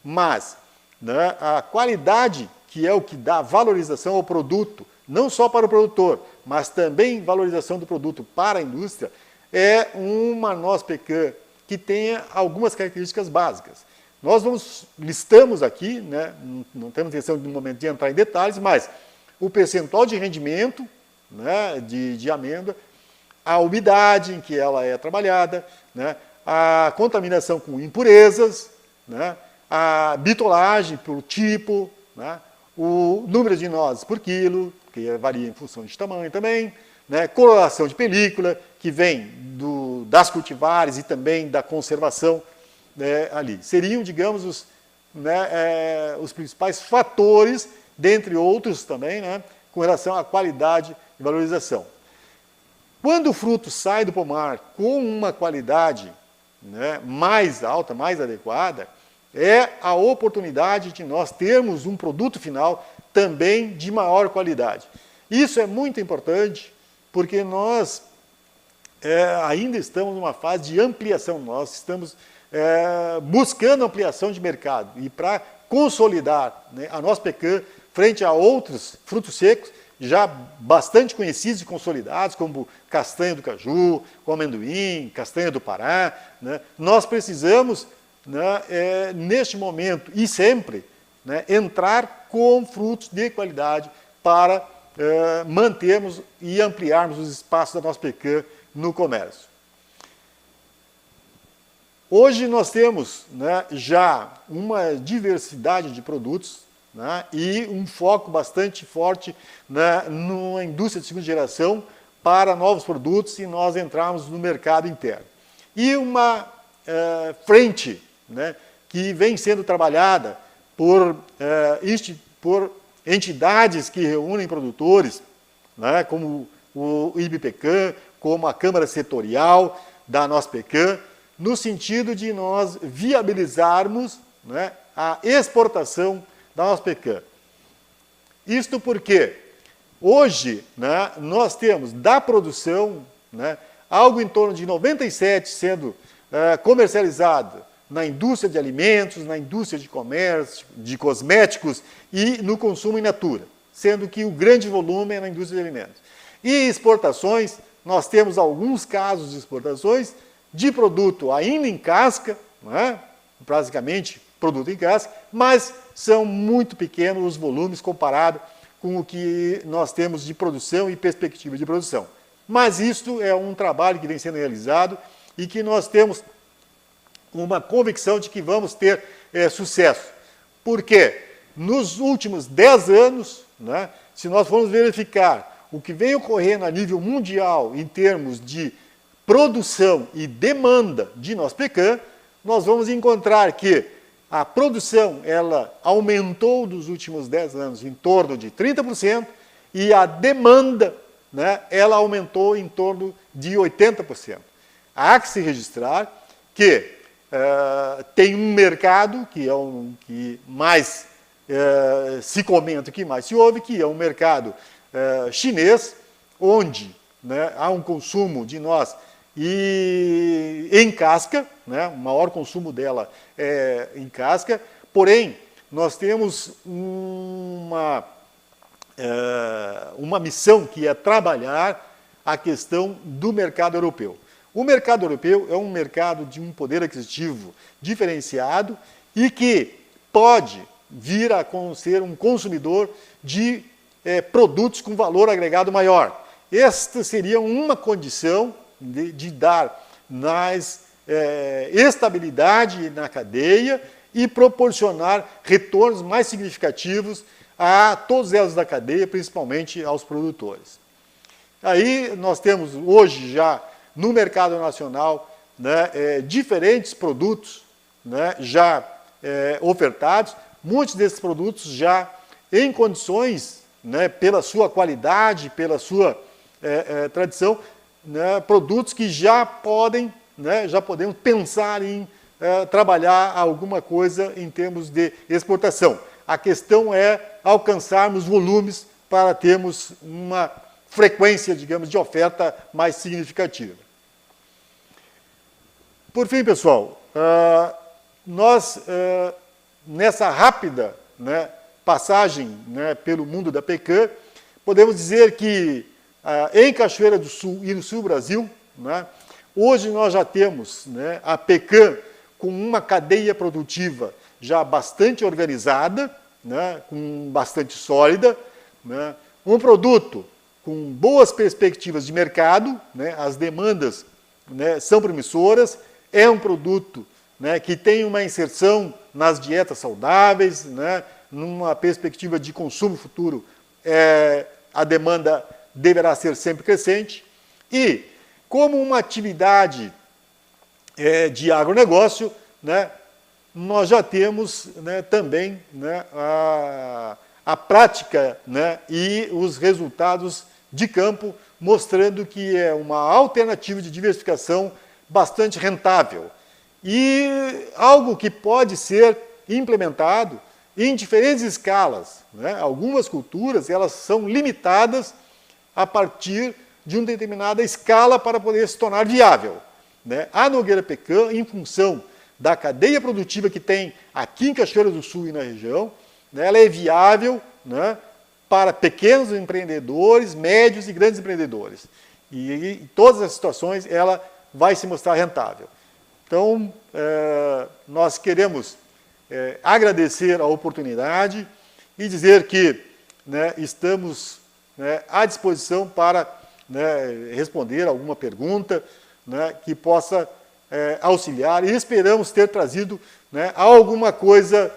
mas, né, a qualidade, que é o que dá valorização ao produto, não só para o produtor, mas também valorização do produto para a indústria, é uma noz pecan que tenha algumas características básicas. Nós listamos aqui, né, não temos intenção no momento de entrar em detalhes, mas o percentual de rendimento, né, de amêndoa, a umidade em que ela é trabalhada, né, a contaminação com impurezas, né, a bitolagem por tipo, né, o número de nozes por quilo, que varia em função de tamanho também, né, coloração de película, que vem das cultivares e também da conservação, né, ali. Seriam, digamos, os principais fatores, dentre outros também, né, com relação à qualidade e valorização. Quando o fruto sai do pomar com uma qualidade, né, mais alta, mais adequada, é a oportunidade de nós termos um produto final também de maior qualidade. Isso é muito importante, porque nós ainda estamos numa fase de ampliação, nós estamos buscando ampliação de mercado, e para consolidar, né, a noz pecan frente a outros frutos secos, já bastante conhecidos e consolidados, como castanha do caju, como amendoim, castanha do Pará, né, nós precisamos, né, neste momento e sempre, né, entrar com frutos de qualidade para mantermos e ampliarmos os espaços da noz pecan no comércio. Hoje nós temos, né, já uma diversidade de produtos, né, e um foco bastante forte, né, na indústria de segunda geração para novos produtos e nós entrarmos no mercado interno. E uma frente, né, que vem sendo trabalhada por entidades que reúnem produtores, né, como o IBPECAM, como a Câmara Setorial da noz pecan, no sentido de nós viabilizarmos, né, a exportação da noz pecan. Isto porque hoje, né, nós temos da produção, né, algo em torno de 97% sendo comercializado na indústria de alimentos, na indústria de comércio, de cosméticos e no consumo in natura, sendo que o grande volume é na indústria de alimentos. E exportações, nós temos alguns casos de exportações de produto ainda em casca, né, basicamente produto em casca, mas são muito pequenos os volumes comparado com o que nós temos de produção e perspectiva de produção. Mas isso é um trabalho que vem sendo realizado e que nós temos uma convicção de que vamos ter sucesso. Porque nos últimos 10 anos, né, se nós formos verificar o que vem ocorrendo a nível mundial em termos de produção e demanda de noz pecan, nós vamos encontrar que a produção ela aumentou nos últimos 10 anos em torno de 30% e a demanda, né, ela aumentou em torno de 80%. Há que se registrar que tem um mercado, que é o que mais se comenta, que mais se ouve, que é um mercado chinês, onde, né, há um consumo de noz e em casca, né, o maior consumo dela é em casca, porém, nós temos uma missão que é trabalhar a questão do mercado europeu. O mercado europeu é um mercado de um poder aquisitivo diferenciado e que pode vir a ser um consumidor de produtos com valor agregado maior. Esta seria uma condição de dar mais estabilidade na cadeia e proporcionar retornos mais significativos a todos elas da cadeia, principalmente aos produtores. Aí nós temos hoje já no mercado nacional, né, diferentes produtos, né, já ofertados, muitos desses produtos já em condições, né, pela sua qualidade, pela sua tradição, né, produtos que já podem, né, já podemos pensar em trabalhar alguma coisa em termos de exportação. A questão é alcançarmos volumes para termos uma frequência, digamos, de oferta mais significativa. Por fim, pessoal, nós nessa rápida, né, passagem, né, pelo mundo da pecan, podemos dizer que em Cachoeira do Sul e no sul do Brasil, né, hoje nós já temos, né, a pecan com uma cadeia produtiva já bastante organizada, né, bastante sólida, né, um produto com boas perspectivas de mercado, né, as demandas, né, são promissoras, é um produto, né, que tem uma inserção nas dietas saudáveis, né, numa perspectiva de consumo futuro, a demanda deverá ser sempre crescente, e como uma atividade de agronegócio, né, nós já temos, né, também, né, a prática, né, e os resultados de campo, mostrando que é uma alternativa de diversificação bastante rentável. E algo que pode ser implementado em diferentes escalas, né? Algumas culturas elas são limitadas a partir de uma determinada escala para poder se tornar viável, né? A Nogueira Pecan, em função da cadeia produtiva que tem aqui em Cachoeira do Sul e na região, né, ela é viável, né, para pequenos empreendedores, médios e grandes empreendedores. E em todas as situações ela vai se mostrar rentável. Então, nós queremos agradecer a oportunidade e dizer que, né, estamos, né, à disposição para, né, responder alguma pergunta, né, que possa auxiliar, e esperamos ter trazido, né, alguma coisa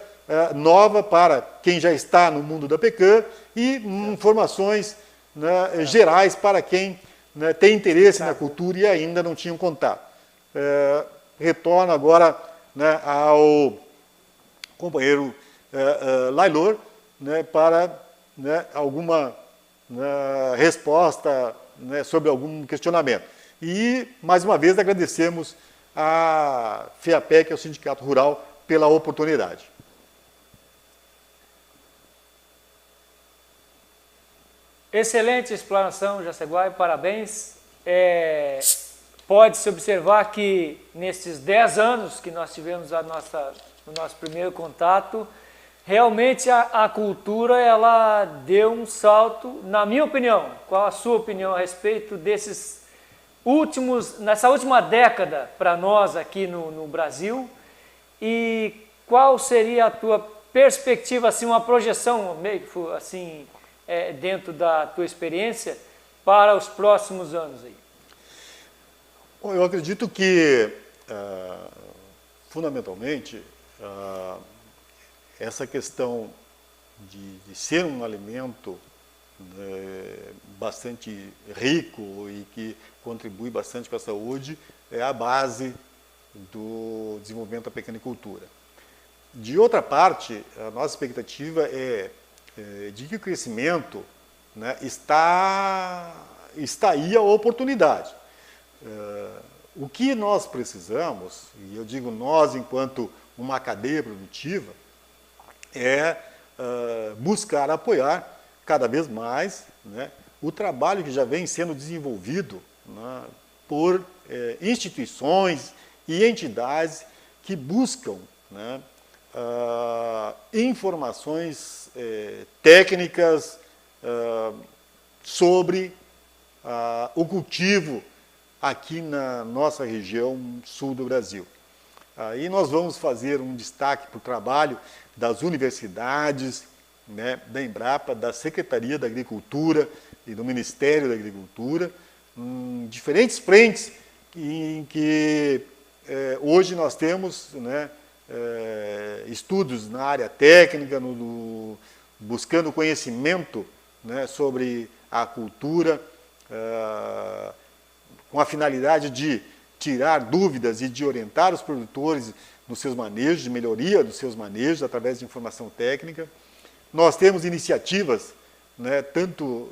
nova para quem já está no mundo da pecan e informações, né, gerais para quem, né, tem interesse na cultura e ainda não tinham contato. Retorno agora, né, ao companheiro Lailor, né, para, né, alguma, né, resposta, né, sobre algum questionamento. E, mais uma vez, agradecemos a FEAPEC e ao Sindicato Rural pela oportunidade. Excelente explanação, Jaceguai, parabéns. Pode-se observar que nesses 10 anos que nós tivemos o nosso primeiro contato, realmente a cultura ela deu um salto, na minha opinião. Qual a sua opinião a respeito nessa última década para nós aqui no Brasil? E qual seria a tua perspectiva, assim, uma projeção, meio assim, dentro da tua experiência, para os próximos anos aí? Bom, eu acredito que, fundamentalmente, essa questão de ser um alimento bastante rico e que contribui bastante com a saúde é a base do desenvolvimento da pequenicultura. De outra parte, a nossa expectativa é de que o crescimento, né, está aí a oportunidade. O que nós precisamos, e eu digo nós enquanto uma cadeia produtiva, é buscar apoiar cada vez mais, né, o trabalho que já vem sendo desenvolvido, né, por instituições e entidades que buscam, né, informações técnicas sobre o cultivo aqui na nossa região sul do Brasil. Aí nós vamos fazer um destaque para o trabalho das universidades, né, da Embrapa, da Secretaria da Agricultura e do Ministério da Agricultura, em diferentes frentes em que hoje nós temos, né, estudos na área técnica, buscando conhecimento, né, sobre a cultura, com a finalidade de tirar dúvidas e de orientar os produtores nos seus manejos, de melhoria dos seus manejos através de informação técnica. Nós temos iniciativas, né, tanto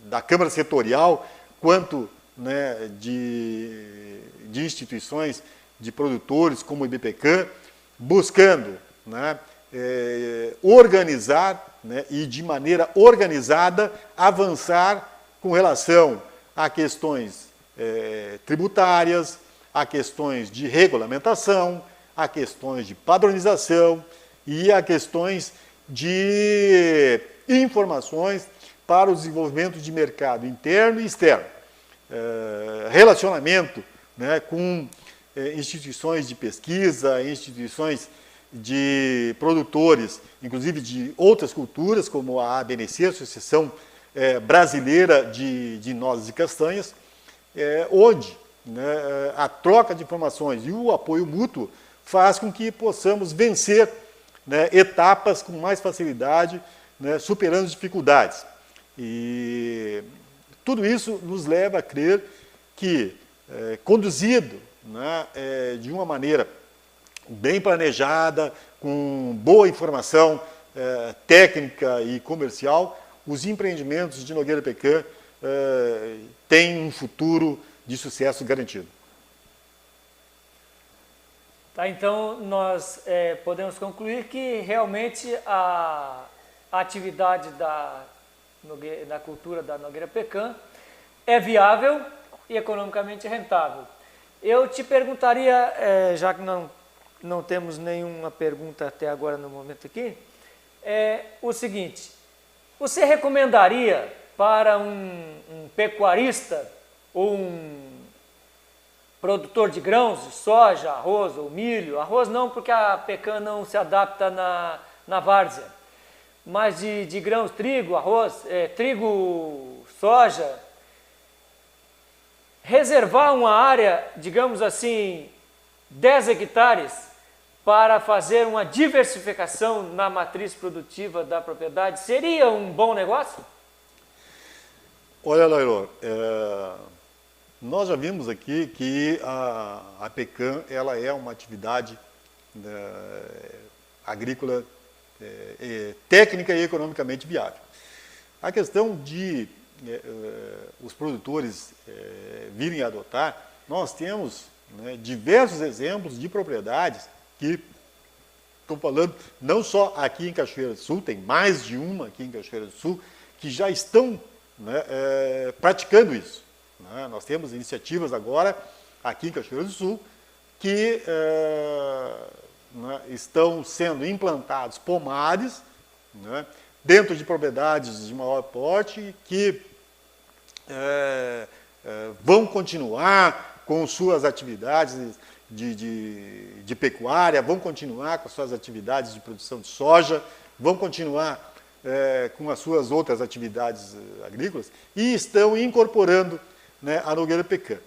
da Câmara Setorial quanto, né, de instituições de produtores como o IBPECAM, buscando, né, organizar, né, e de maneira organizada avançar com relação a questões tributárias, a questões de regulamentação, a questões de padronização e a questões de informações para o desenvolvimento de mercado interno e externo. Relacionamento, né, com instituições de pesquisa, instituições de produtores, inclusive de outras culturas, como a ABNC, Associação Brasileira de Nozes e Castanhas, onde, né, a troca de informações e o apoio mútuo faz com que possamos vencer, né, etapas com mais facilidade, né, superando dificuldades. E tudo isso nos leva a crer que, conduzido, né, de uma maneira bem planejada, com boa informação técnica e comercial, os empreendimentos de Nogueira Pecã têm um futuro de sucesso garantido. Tá, então, nós podemos concluir que realmente a atividade da cultura da Nogueira Pecã é viável e economicamente rentável. Eu te perguntaria, já que não temos nenhuma pergunta até agora no momento aqui, o seguinte: você recomendaria para um pecuarista ou um produtor de grãos, de soja, arroz ou milho, arroz não, porque a Pecã não se adapta na várzea, mas de grãos, trigo, arroz, trigo, soja, reservar uma área, digamos assim, 10 hectares, para fazer uma diversificação na matriz produtiva da propriedade, seria um bom negócio? Olha, Lairo, nós já vimos aqui que a Pecã ela é uma atividade agrícola técnica e economicamente viável. A questão de os produtores virem a adotar, nós temos, né, diversos exemplos de propriedades que, estou falando não só aqui em Cachoeira do Sul, tem mais de uma aqui em Cachoeira do Sul, que já estão, né, praticando isso. Né? Nós temos iniciativas agora aqui em Cachoeira do Sul que né, estão sendo implantados pomares, né, dentro de propriedades de maior porte que vão continuar com suas atividades de pecuária, vão continuar com as suas atividades de produção de soja, vão continuar com as suas outras atividades agrícolas e estão incorporando, né, a Nogueira Pecã.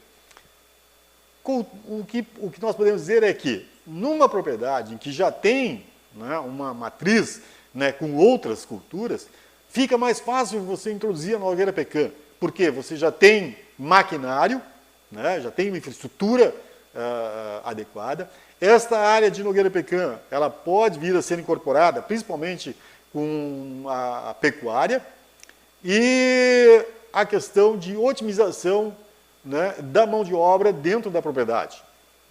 O que nós podemos dizer é que, numa propriedade em que já tem, né, uma matriz, né, com outras culturas, fica mais fácil você introduzir a Nogueira Pecã, porque você já tem maquinário, né, já tem uma infraestrutura adequada. Esta área de Nogueira Pecã, ela pode vir a ser incorporada, principalmente com a pecuária, e a questão de otimização, né, da mão de obra dentro da propriedade.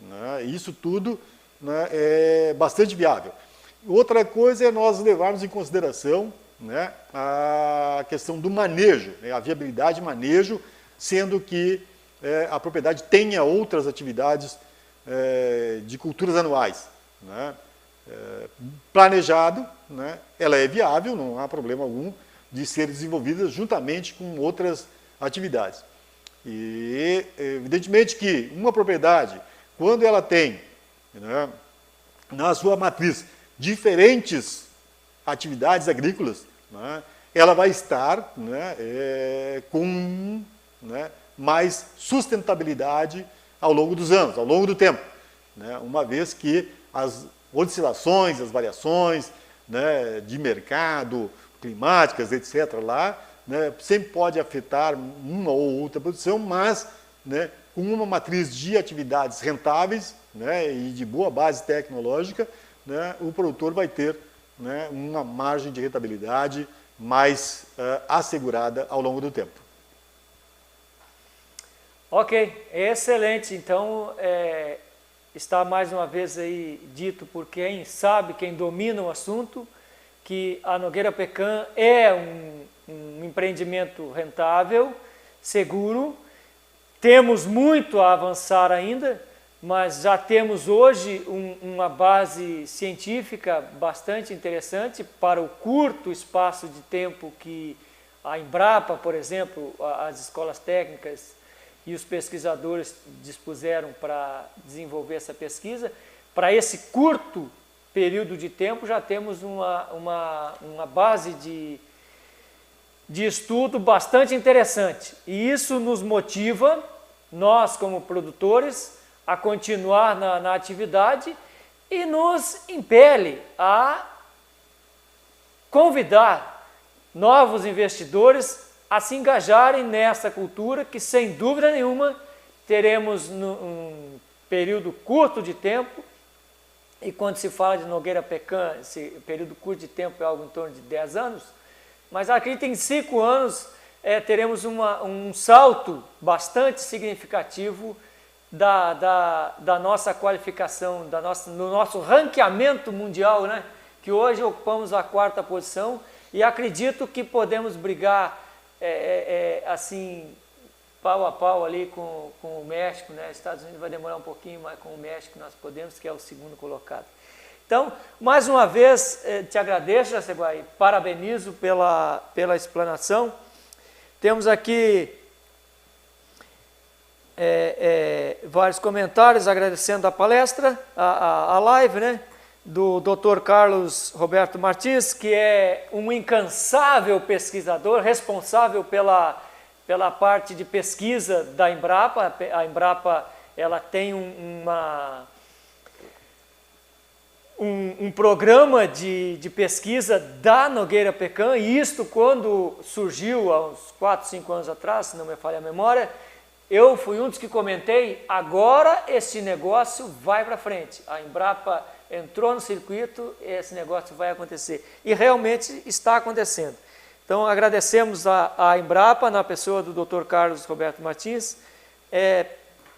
Né, isso tudo, né, é bastante viável. Outra coisa é nós levarmos em consideração, né, a questão do manejo, né, a viabilidade de manejo, sendo que a propriedade tenha outras atividades de culturas anuais. Né. Planejado, né, ela é viável, não há problema algum de ser desenvolvida juntamente com outras atividades. E evidentemente que uma propriedade, quando ela tem, né, na sua matriz diferentes atividades agrícolas, né, ela vai estar, né, com, né, mais sustentabilidade ao longo dos anos, ao longo do tempo, né, uma vez que as oscilações, as variações, né, de mercado, climáticas, etc., lá, né, sempre pode afetar uma ou outra produção, mas, né, com uma matriz de atividades rentáveis, né, e de boa base tecnológica, né, o produtor vai ter, né, uma margem de rentabilidade mais assegurada ao longo do tempo. Ok, excelente. Então, está mais uma vez aí dito por quem sabe, quem domina o assunto, que a Nogueira Pecã é um empreendimento rentável, seguro. Temos muito a avançar ainda, mas já temos hoje uma base científica bastante interessante para o curto espaço de tempo que a Embrapa, por exemplo, as escolas técnicas e os pesquisadores dispuseram para desenvolver essa pesquisa. Para esse curto período de tempo já temos uma base de estudo bastante interessante. E isso nos motiva, nós como produtores, a continuar na atividade e nos impele a convidar novos investidores a se engajarem nessa cultura que, sem dúvida nenhuma, teremos num período curto de tempo. E quando se fala de Nogueira Pecan, esse período curto de tempo é algo em torno de 10 anos, mas acredito que em 5 anos teremos um salto bastante significativo da nossa qualificação, no nosso ranqueamento mundial, né? Que hoje ocupamos a 4ª posição e acredito que podemos brigar assim, pau a pau ali com o México, né? Estados Unidos vai demorar um pouquinho, mas com o México nós podemos, que é o 2º colocado. Então, mais uma vez, te agradeço, Jaceguai, parabenizo pela explanação. Temos aqui vários comentários agradecendo a palestra, a live, né, do Dr. Carlos Roberto Martins, que é um incansável pesquisador, responsável pela parte de pesquisa da Embrapa. A Embrapa ela tem um programa de pesquisa da Nogueira Pecan, e isto quando surgiu há uns 4, 5 anos atrás, se não me falha a memória, eu fui um dos que comentei, agora esse negócio vai para frente. A Embrapa entrou no circuito, esse negócio vai acontecer. E realmente está acontecendo. Então agradecemos a Embrapa, na pessoa do Dr. Carlos Roberto Martins,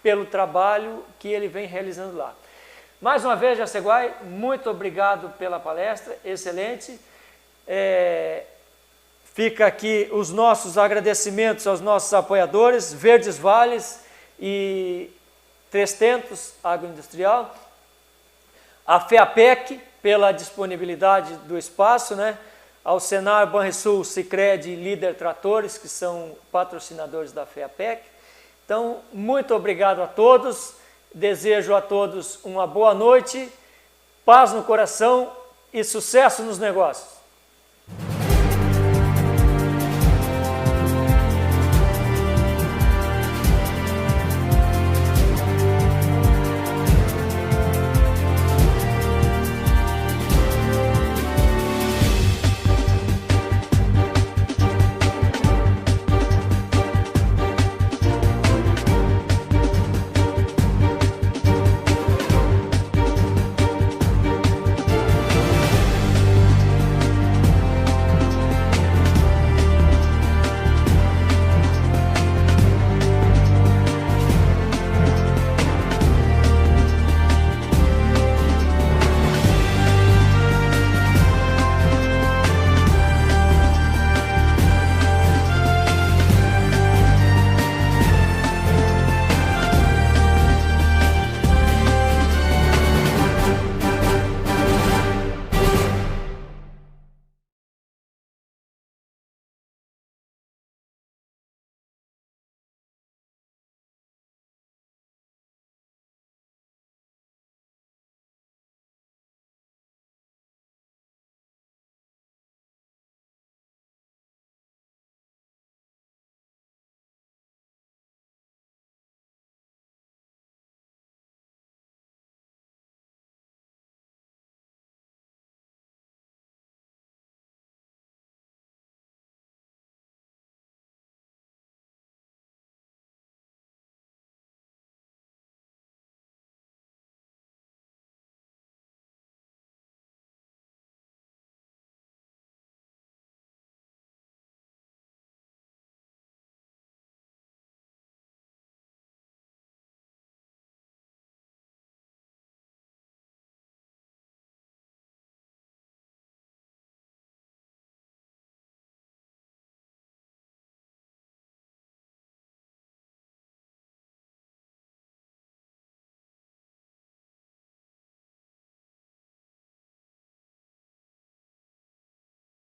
pelo trabalho que ele vem realizando lá. Mais uma vez, Jaceguai, muito obrigado pela palestra, excelente. Fica aqui os nossos agradecimentos aos nossos apoiadores, Verdes Vales e 300 Agroindustrial, a FEAPEC pela disponibilidade do espaço, né? Ao Senar, Banrisul, Sicredi e Líder Tratores, que são patrocinadores da FEAPEC. Então, muito obrigado a todos, desejo a todos uma boa noite, paz no coração e sucesso nos negócios.